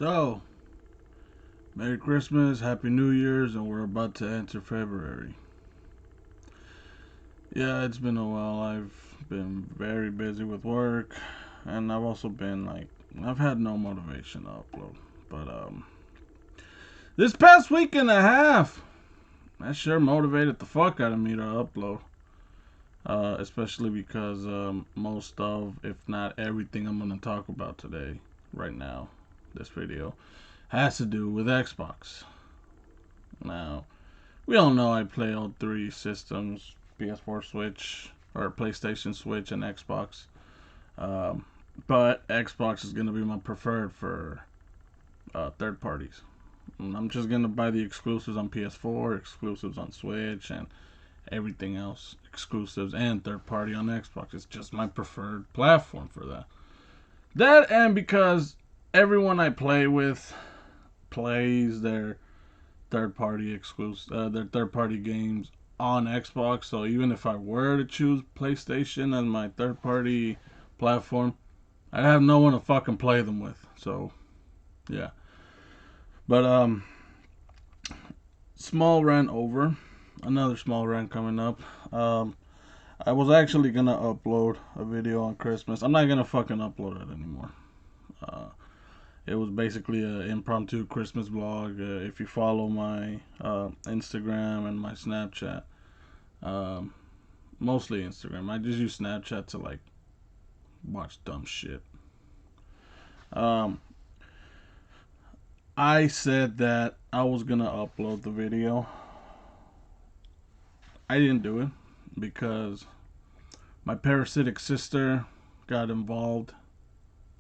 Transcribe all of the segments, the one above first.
So, Merry Christmas, Happy New Year's, and we're about to enter February. Yeah, it's been a while. I've been very busy with work, and I've also been I've had no motivation to upload. But, this past week and a half, that sure motivated the fuck out of me to upload. Especially because most of, if not everything I'm going to talk about today, right now, this video, has to do with Xbox. Now, we all know I play all three systems, PS4, Switch, or PlayStation, Switch, and Xbox. But Xbox is going to be my preferred for third parties. And I'm just going to buy the exclusives on PS4, exclusives on Switch, and everything else, exclusives and third party on Xbox. It's just my preferred platform for that. That, and because everyone I play with plays their third party games on Xbox. So even if I were to choose PlayStation as my third party platform, I'd have no one to fucking play them with. So yeah. But small rant over. Another small rant coming up. I was actually gonna upload a video on Christmas. I'm not gonna fucking upload it anymore. It was basically an impromptu Christmas vlog. If you follow my Instagram and my Snapchat, mostly Instagram. I just use Snapchat to watch dumb shit. I said that I was gonna upload the video. I didn't do it because my parasitic sister got involved,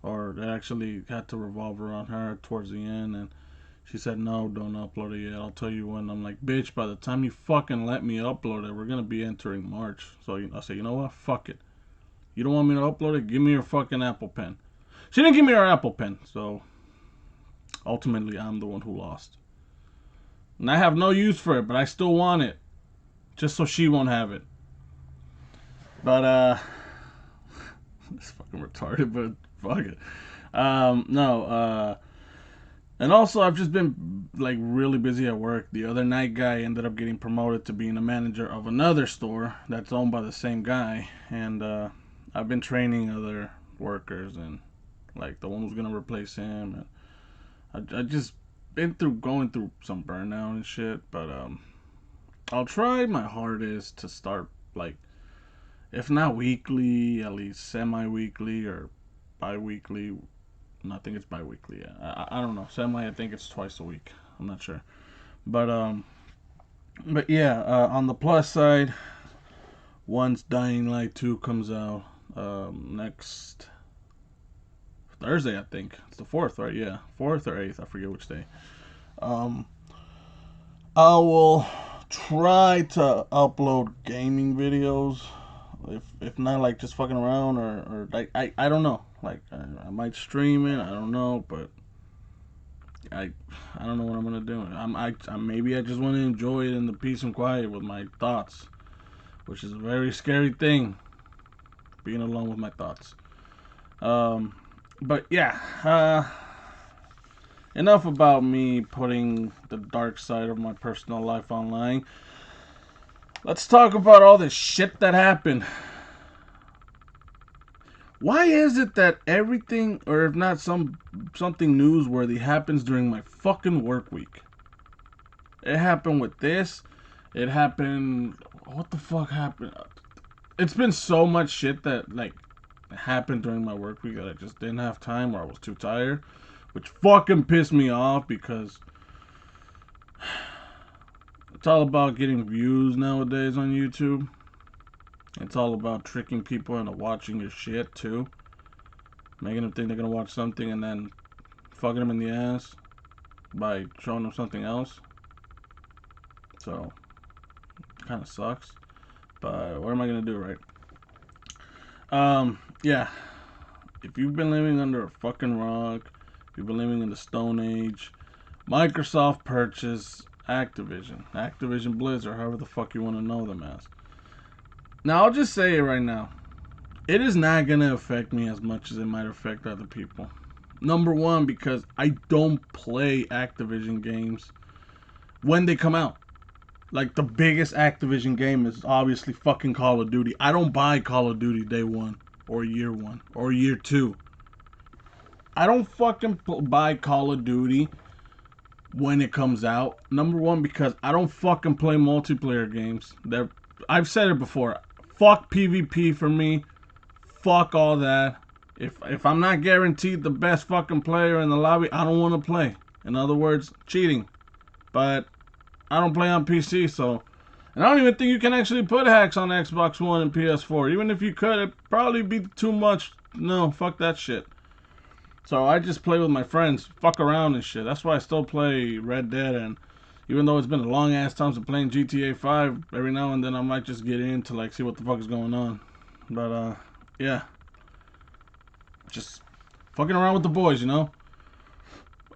or it actually had to revolve around her towards the end, and she said, no, don't upload it yet, I'll tell you when. I'm like, bitch, by the time you fucking let me upload it, we're gonna be entering March. So I said, you know what, fuck it. You don't want me to upload it? Give me your fucking Apple Pen. She didn't give me her Apple Pen, so ultimately I'm the one who lost. And I have no use for it, but I still want it. Just so she won't have it. But, it's fucking retarded, but fuck it. No, and also I've just been, really busy at work. The other night guy ended up getting promoted to being a manager of another store that's owned by the same guy. And, I've been training other workers and, the one who's gonna replace him. And I just been going through some burnout and shit, but, I'll try my hardest to start, if not weekly, at least semi-weekly or bi-weekly. No, I think it's bi-weekly. I don't know. Semi, I think it's twice a week. I'm not sure. But yeah, on the plus side, once Dying Light 2 comes out, next Thursday, I think. It's the 4th, right? Yeah. 4th or 8th. I forget which day. I will try to upload gaming videos, if not just fucking around, or I don't know, I might stream it, I don't know, but I don't know what I'm gonna do. Maybe I just want to enjoy it in the peace and quiet with my thoughts, which is a very scary thing, being alone with my thoughts. But yeah, enough about me putting the dark side of my personal life online. Let's talk about all this shit that happened. Why is it that everything, or if not something newsworthy, happens during my fucking work week? It happened with this. It happened. What the fuck happened? It's been so much shit that happened during my work week that I just didn't have time, or I was too tired, which fucking pissed me off because it's all about getting views nowadays on YouTube. It's all about tricking people into watching your shit too, making them think they're gonna watch something and then fucking them in the ass by showing them something else. So kind of sucks, but what am I gonna do, right? Yeah, if you've been living under a fucking rock, if you've been living in the Stone Age, Microsoft purchased Activision Blizzard, however the fuck you want to know them as. Now, I'll just say it right now. It is not going to affect me as much as it might affect other people. Number one, because I don't play Activision games when they come out. Like, the biggest Activision game is obviously fucking Call of Duty. I don't buy Call of Duty day one, or year one, or year two. I don't fucking buy Call of Duty when it comes out. Number one, because I don't fucking play multiplayer games. I've said it before. Fuck PvP for me. Fuck all that. If I'm not guaranteed the best fucking player in the lobby, I don't want to play. In other words, cheating. But I don't play on PC, so... And I don't even think you can actually put hacks on Xbox One and PS4. Even if you could, it'd probably be too much. No, fuck that shit. So I just play with my friends, fuck around and shit. That's why I still play Red Dead, and even though it's been a long ass time since playing GTA 5, every now and then I might just get in to like see what the fuck is going on. But yeah. Just fucking around with the boys, you know?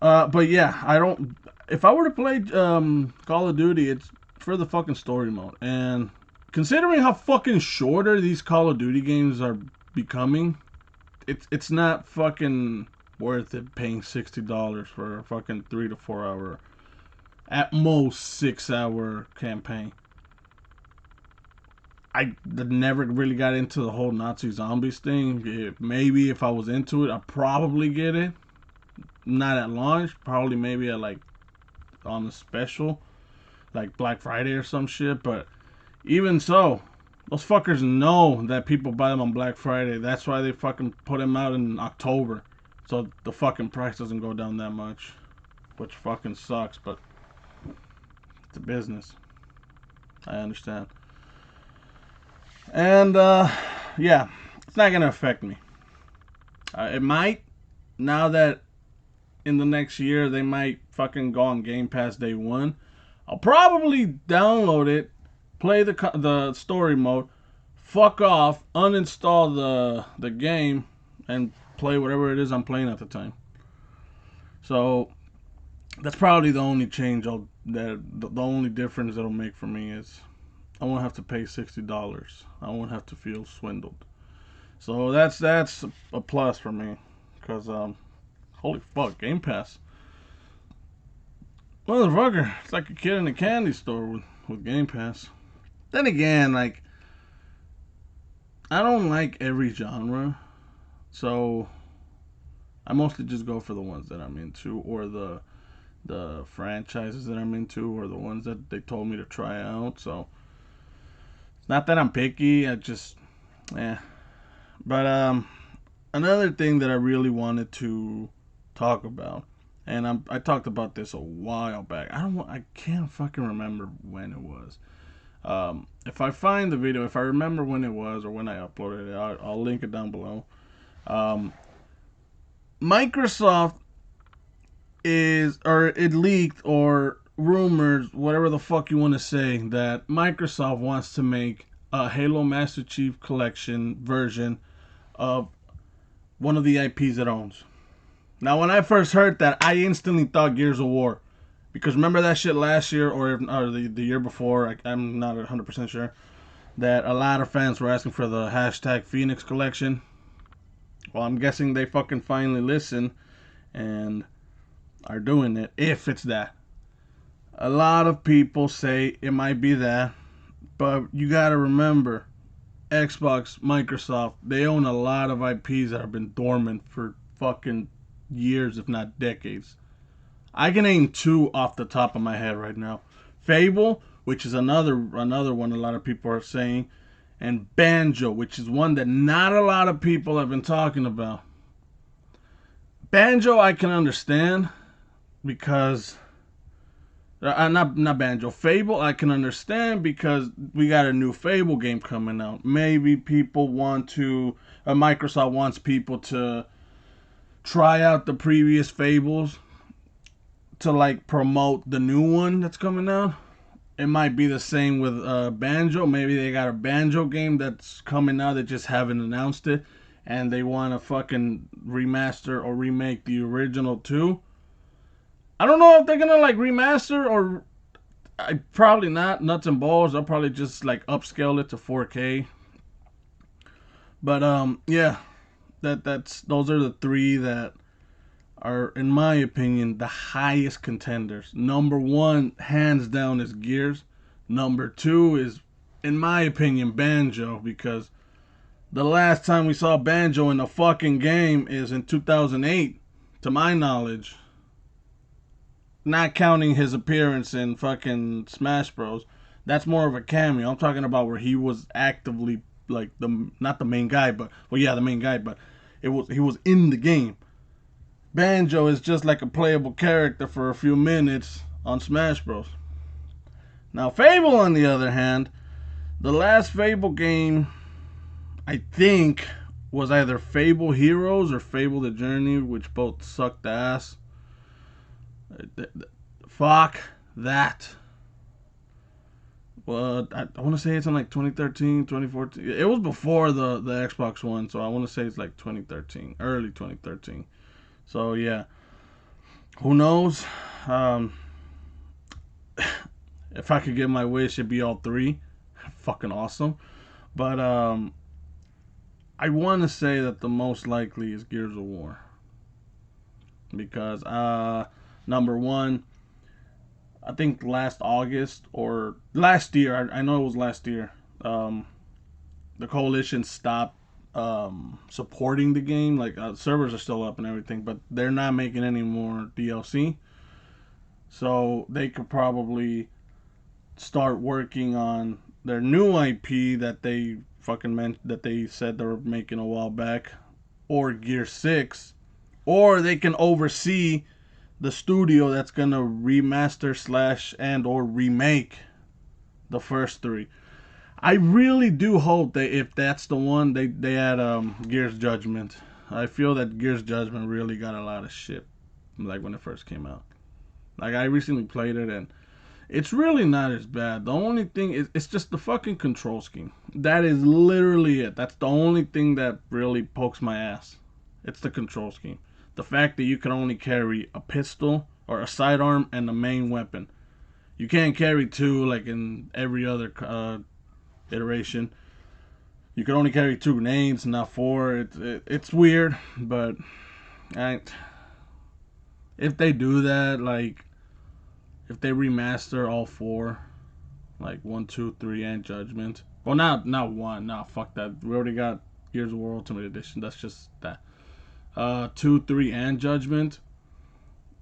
But yeah, I don't... If I were to play Call of Duty, it's for the fucking story mode. And considering how fucking shorter these Call of Duty games are becoming, it's not fucking worth it paying $60 for a fucking 3 to 4 hour, at most 6 hour campaign. I never really got into the whole Nazi zombies thing. Maybe if I was into it, I'd probably get it. Not at launch, probably maybe at like on the special, like Black Friday or some shit. But even so, those fuckers know that people buy them on Black Friday. That's why they fucking put them out in October, so the fucking price doesn't go down that much, which fucking sucks. But it's a business. I understand. And yeah, it's not gonna affect me. It might, now that in the next year they might fucking go on Game Pass day one. I'll probably download it, play the story mode, fuck off, uninstall the game, and play whatever it is I'm playing at the time. So that's probably the only change the only difference that'll make for me is I won't have to pay $60. I won't have to feel swindled. So that's a plus for me, because holy fuck, Game Pass, motherfucker, it's like a kid in a candy store with Game Pass. Then again, like, I don't like every genre, so I mostly just go for the ones that I'm into, or the franchises that I'm into, or the ones that they told me to try out. So not that I'm picky, I just But another thing that I really wanted to talk about, and I talked about this a while back. I can't fucking remember when it was. If I find the video, if I remember when it was or when I uploaded it, I'll link it down below. Microsoft it leaked, or rumors, whatever the fuck you want to say, that Microsoft wants to make a Halo Master Chief Collection version of one of the IPs it owns. Now, when I first heard that, I instantly thought Gears of War. Because remember that shit last year, or the year before, I'm not 100% sure, that a lot of fans were asking for the hashtag Phoenix Collection. Well, I'm guessing they fucking finally listened and are doing it, if it's that. A lot of people say it might be that, but you gotta remember, Xbox, Microsoft, they own a lot of IPs that have been dormant for fucking years, if not decades. I can name two off the top of my head right now. Fable, which is another one a lot of people are saying, and Banjo, which is one that not a lot of people have been talking about. Banjo I can understand, because not Banjo. Fable I can understand because we got a new Fable game coming out. Maybe people want to, Microsoft wants people to try out the previous Fables to like promote the new one that's coming out. It might be the same with Banjo. Maybe they got a Banjo game that's coming out, they just haven't announced it, and they want to fucking remaster or remake the original too. I don't know if they're gonna like remaster, or probably not nuts and balls. They'll probably just like upscale it to 4K. But yeah, those are the three that are, in my opinion, the highest contenders. Number one, hands down, is Gears. Number two is, in my opinion, Banjo, because the last time we saw Banjo in a fucking game is in 2008, to my knowledge. Not counting his appearance in fucking Smash Bros. That's more of a cameo. I'm talking about where he was actively, like, the not the main guy, but well, yeah, the main guy, but he was in the game. Banjo is just like a playable character for a few minutes on Smash Bros. Now, Fable, on the other hand, the last Fable game, I think, was either Fable Heroes or Fable the Journey, which both sucked ass. Fuck that. Well, I want to say it's in like 2013, 2014. It was before the Xbox One, so I want to say it's like 2013, early 2013. So yeah, who knows? If I could get my wish, it'd be all three. Fucking awesome. But I want to say that the most likely is Gears of War, because number one, I think last August or last year, I know it was last year, the coalition stopped supporting the game. Like, servers are still up and everything, but they're not making any more DLC. So they could probably start working on their new IP that they fucking meant, that they said they were making a while back, or Gear 6, or they can oversee the studio that's gonna remaster slash and or remake the first three. I really do hope that if that's the one, they add Gears Judgment. I feel that Gears Judgment really got a lot of shit, like when it first came out. Like, I recently played it and it's really not as bad. The only thing is, it's just the fucking control scheme. That is literally it. That's the only thing that really pokes my ass. It's the control scheme. The fact that you can only carry a pistol or a sidearm and the main weapon. You can't carry two like in every other iteration. You can only carry two grenades, not four. It's weird, but if they do that, like, if they remaster all four, like 1, 2, 3, and Judgment. Well, not one. Nah, fuck that. We already got Gears of War Ultimate Edition. That's just that. 2, 3, and Judgment.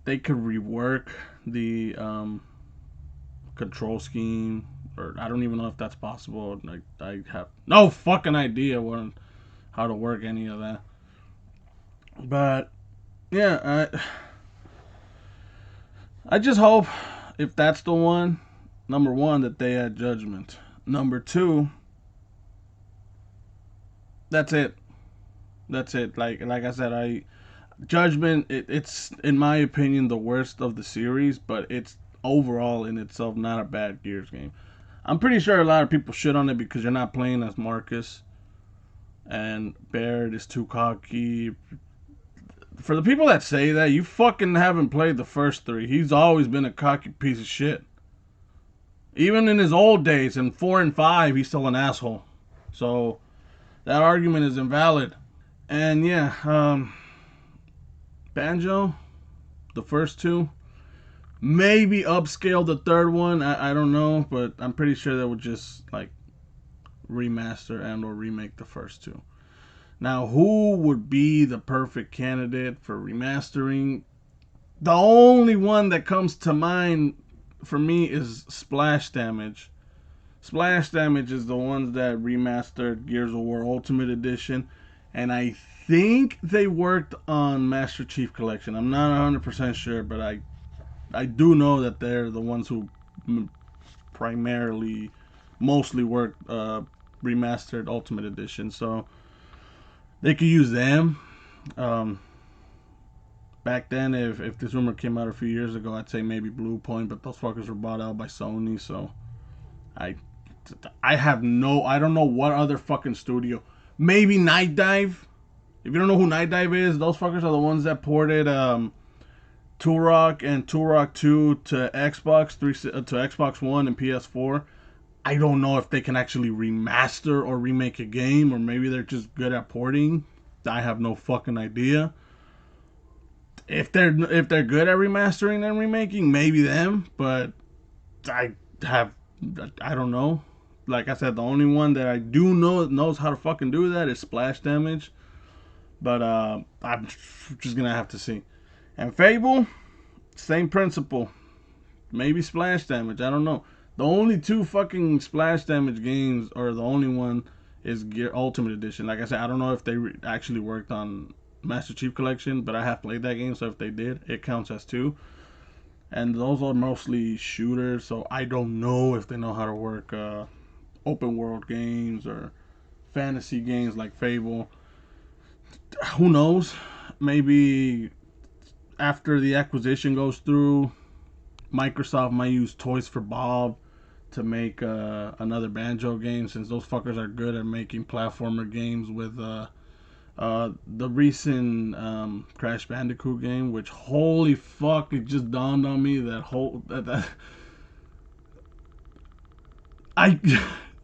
They could rework the control scheme, or I don't even know if that's possible. Like, I have no fucking idea how to work any of that. But yeah, I just hope, if that's the one, number one, that they add Judgment. Number two, that's it. That's it. Like I said, Judgment, it's in my opinion the worst of the series, but it's overall in itself not a bad Gears game. I'm pretty sure a lot of people shit on it because you're not playing as Marcus, and Baird is too cocky. For the people that say that, you fucking haven't played the first three. He's always been a cocky piece of shit. Even in his old days, in 4 and 5, he's still an asshole. So that argument is invalid. And yeah, Banjo, the first two, maybe upscale the third one. I don't know, but I'm pretty sure they would just like remaster and or remake the first two. Now, who would be the perfect candidate for remastering? The only one that comes to mind for me is Splash Damage. Splash Damage is the ones that remastered Gears of War Ultimate Edition, and I think they worked on Master Chief Collection. I'm not 100% sure, but I do know that they're the ones who mostly worked remastered Ultimate Edition, so they could use them. Back then, if this rumor came out a few years ago, I'd say maybe Blue Point, but those fuckers were bought out by Sony, so I don't know what other fucking studio. Maybe Night Dive. If you don't know who Night Dive is, those fuckers are the ones that ported Turok and Turok 2 to Xbox One and PS4. I don't know if they can actually remaster or remake a game, or maybe they're just good at porting. I have no fucking idea. if they're good at remastering and remaking, maybe them. But I have I don't know. Like I said, the only one that I do know knows how to fucking do that is Splash Damage. But I'm just gonna have to see. And Fable, same principle. Maybe Splash Damage. I don't know. The only two fucking Splash Damage games, or the only one, is Gear Ultimate Edition. Like I said, I don't know if they actually worked on Master Chief Collection, but I have played that game, so if they did, it counts as two. And those are mostly shooters, so I don't know if they know how to work open world games or fantasy games like Fable. Who knows? Maybe after the acquisition goes through, Microsoft might use Toys for Bob to make another Banjo game, since those fuckers are good at making platformer games with the recent Crash Bandicoot game, which holy fuck, it just dawned on me that I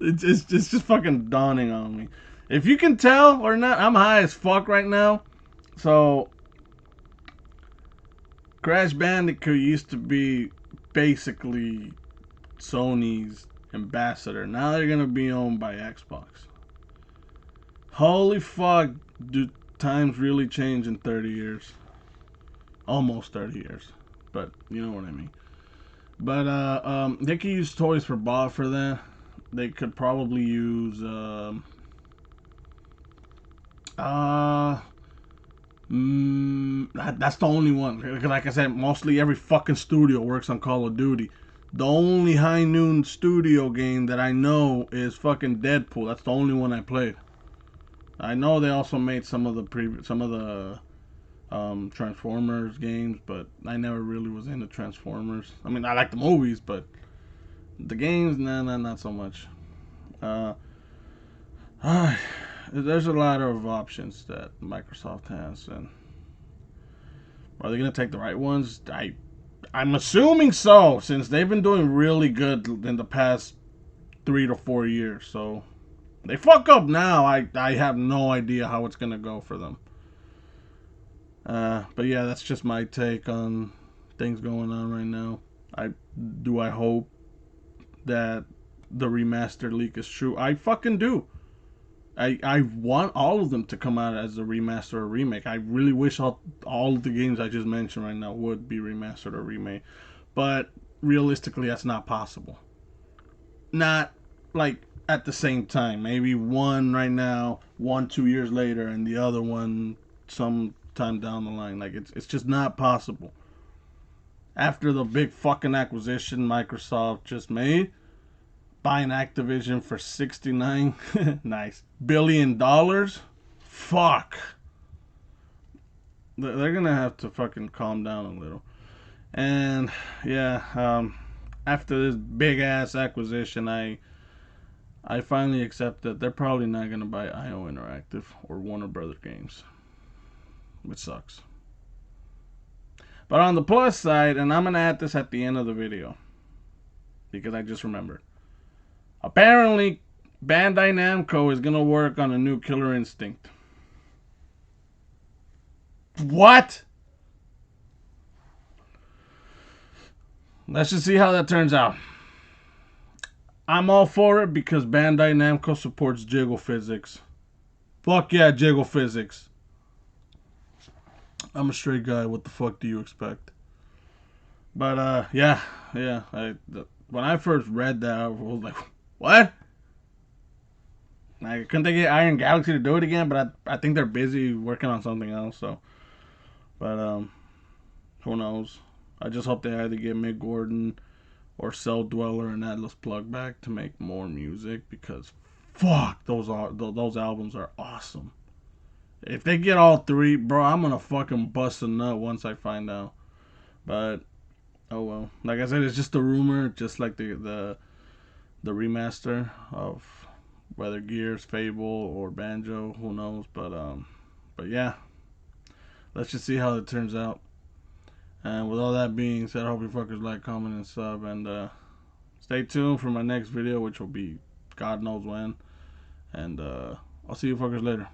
it's just fucking dawning on me. If you can tell or not, I'm high as fuck right now. So Crash Bandicoot used to be basically Sony's ambassador. Now they're gonna be owned by Xbox. Holy fuck, do times really change in 30 years? Almost 30 years, but you know what I mean. But they could use Toys for Bob for that. They could probably use that's the only one. Like I said, mostly every fucking studio works on Call of Duty. The only High Noon studio game that I know is fucking Deadpool. That's the only one I played. I know they also made some of the Transformers games, but I never really was into Transformers. I mean, I like the movies, but the games, nah, not so much. Uh, there's a lot of options that Microsoft has, and are they gonna take the right ones? I'm assuming so, since they've been doing really good in the past 3 to 4 years. So they fuck up now, I have no idea how it's gonna go for them. But yeah, that's just my take on things going on right now. I hope that the remaster leak is true. I fucking do. I want all of them to come out as a remaster or remake. I really wish all of the games I just mentioned right now would be remastered or remade. But realistically, that's not possible. Not like at the same time. Maybe one right now, 2 years later, and the other one sometime down the line. Like it's just not possible. After the big fucking acquisition Microsoft just made, buying Activision for 69 nice $1 billion. Fuck. They're gonna have to fucking calm down a little. And yeah, after this big ass acquisition, I finally accept that they're probably not gonna buy IO Interactive or Warner Brothers Games, which sucks. But on the plus side, and I'm gonna add this at the end of the video because I just remembered. Apparently, Bandai Namco is gonna work on a new Killer Instinct. What? Let's just see how that turns out. I'm all for it because Bandai Namco supports jiggle physics. Fuck yeah, jiggle physics. I'm a straight guy. What the fuck do you expect? But yeah. When I first read that, I was like, what? I couldn't they get Iron Galaxy to do it again? But I think they're busy working on something else. So, but who knows? I just hope they either get Mick Gordon or Cell Dweller and Atlas Plug back to make more music, because fuck, those albums are awesome. If they get all three, bro, I'm gonna fucking bust a nut once I find out. But oh well. Like I said, it's just a rumor, just like the remaster of whether Gears, Fable, or Banjo, who knows? But yeah, let's just see how it turns out. And with all that being said, I hope you fuckers like, comment, and sub, and stay tuned for my next video, which will be God knows when. And I'll see you fuckers later.